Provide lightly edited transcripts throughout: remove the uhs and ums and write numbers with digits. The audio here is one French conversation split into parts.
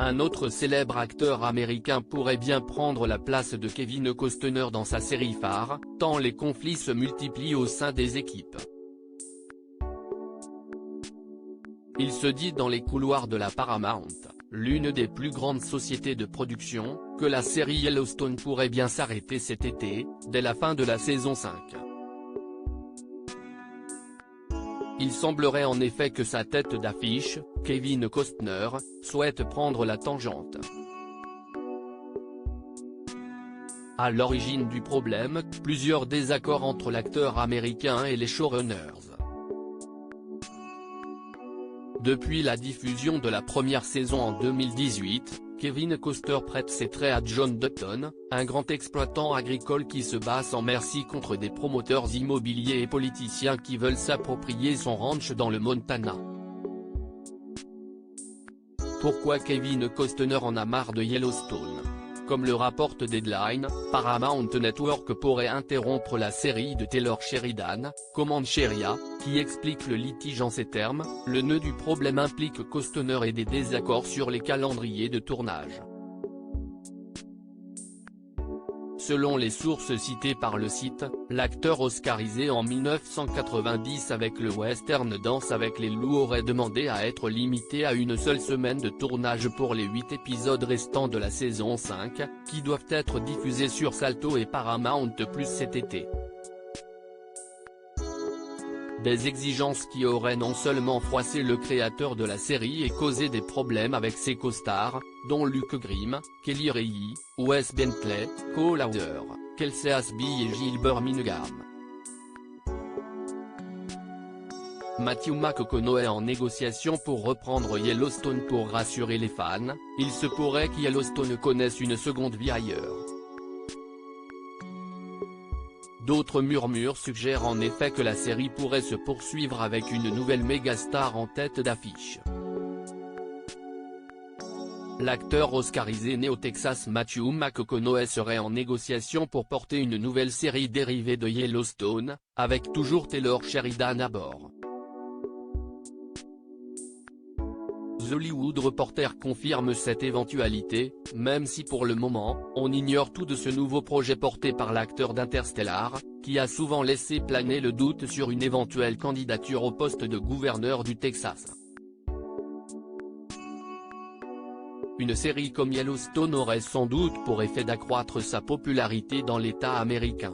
Un autre célèbre acteur américain pourrait bien prendre la place de Kevin Costner dans sa série phare, tant les conflits se multiplient au sein des équipes. Il se dit dans les couloirs de la Paramount, l'une des plus grandes sociétés de production, que la série Yellowstone pourrait bien s'arrêter cet été, dès la fin de la saison 5. Il semblerait en effet que sa tête d'affiche, Kevin Costner, souhaite prendre la tangente. À l'origine du problème, plusieurs désaccords entre l'acteur américain et les showrunners. Depuis la diffusion de la première saison en 2018, Kevin Costner prête ses traits à John Dutton, un grand exploitant agricole qui se bat sans merci contre des promoteurs immobiliers et politiciens qui veulent s'approprier son ranch dans le Montana. Pourquoi Kevin Costner en a marre de Yellowstone? Comme le rapporte Deadline, Paramount Network pourrait interrompre la série de Taylor Sheridan, Comancheria, qui explique le litige en ces termes, le nœud du problème implique Costner et des désaccords sur les calendriers de tournage. Selon les sources citées par le site, l'acteur oscarisé en 1990 avec le western Danse avec les loups aurait demandé à être limité à une seule semaine de tournage pour les 8 épisodes restants de la saison 5, qui doivent être diffusés sur Salto et Paramount+ cet été. Des exigences qui auraient non seulement froissé le créateur de la série et causé des problèmes avec ses co-stars, dont Luke Grimm, Kelly Reilly, Wes Bentley, Cole Hauser, Kelsey Asby et Jill Birmingham. Matthew McConaughey en négociation pour reprendre Yellowstone. Pour rassurer les fans, il se pourrait que Yellowstone connaisse une seconde vie ailleurs. D'autres murmures suggèrent en effet que la série pourrait se poursuivre avec une nouvelle mégastar en tête d'affiche. L'acteur oscarisé né au Texas Matthew McConaughey serait en négociation pour porter une nouvelle série dérivée de Yellowstone, avec toujours Taylor Sheridan à bord. The Hollywood Reporter confirme cette éventualité, même si pour le moment, on ignore tout de ce nouveau projet porté par l'acteur d'Interstellar, qui a souvent laissé planer le doute sur une éventuelle candidature au poste de gouverneur du Texas. Une série comme Yellowstone aurait sans doute pour effet d'accroître sa popularité dans l'État américain.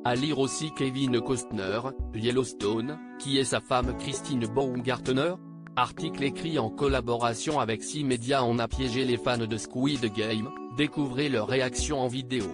À lire aussi Kevin Costner, Yellowstone, qui est sa femme Christine Baumgartner? Article écrit en collaboration avec 6 médias. On a piégé les fans de Squid Game, découvrez leur réaction en vidéo.